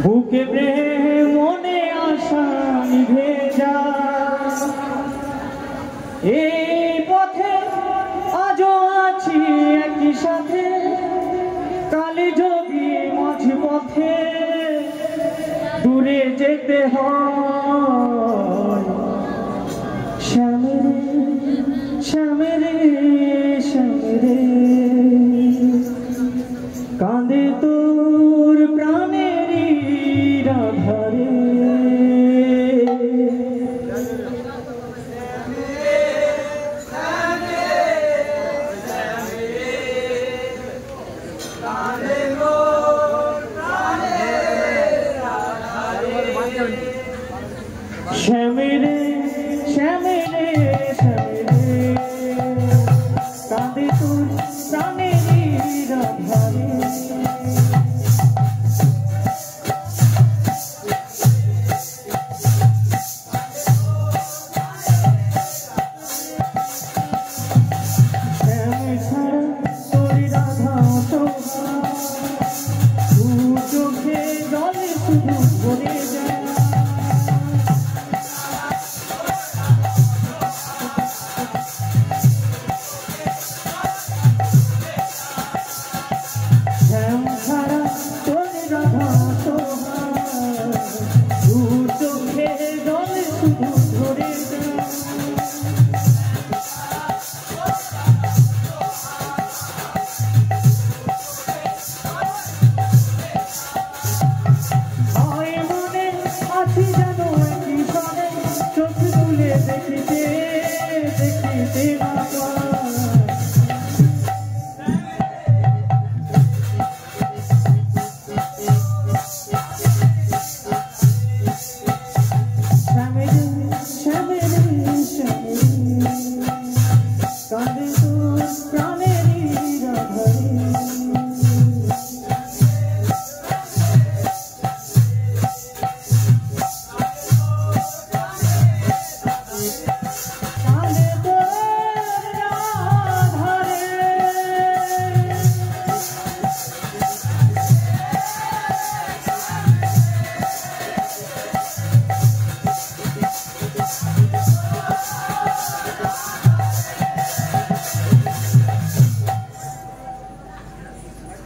বুকে প্রেম মনে আশা নিভে যায়, এই পথে আজও আছি একই সাথে, কালে যদি মাঝ পথে দূরে যেতে হয়। শ্যামেরে শ্যামেরে শ্যামেরে কাঁদে তোর প্রাণেরই রাধারে। শ্যামেরে শ্যামেরে শ্যামেরে কাঁদে তোর প্রাণেরই রাধারে।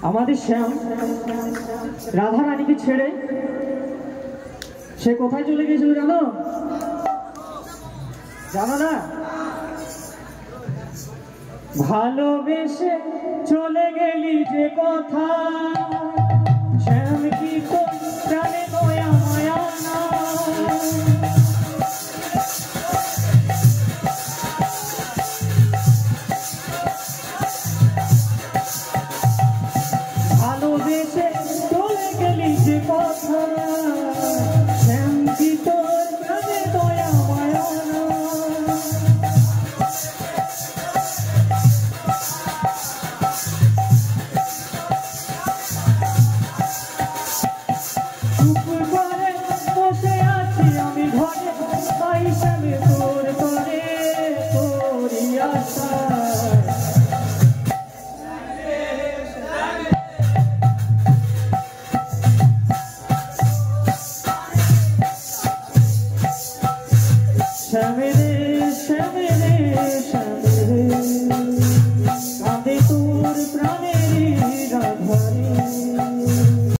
আমাদের শ্যাম রাধা রানীকে ছেড়ে সে কোথায় চলে গেছিল জানো? জানো না? ভালোবেসে চলে গেলি যে কথা শ্যাম কি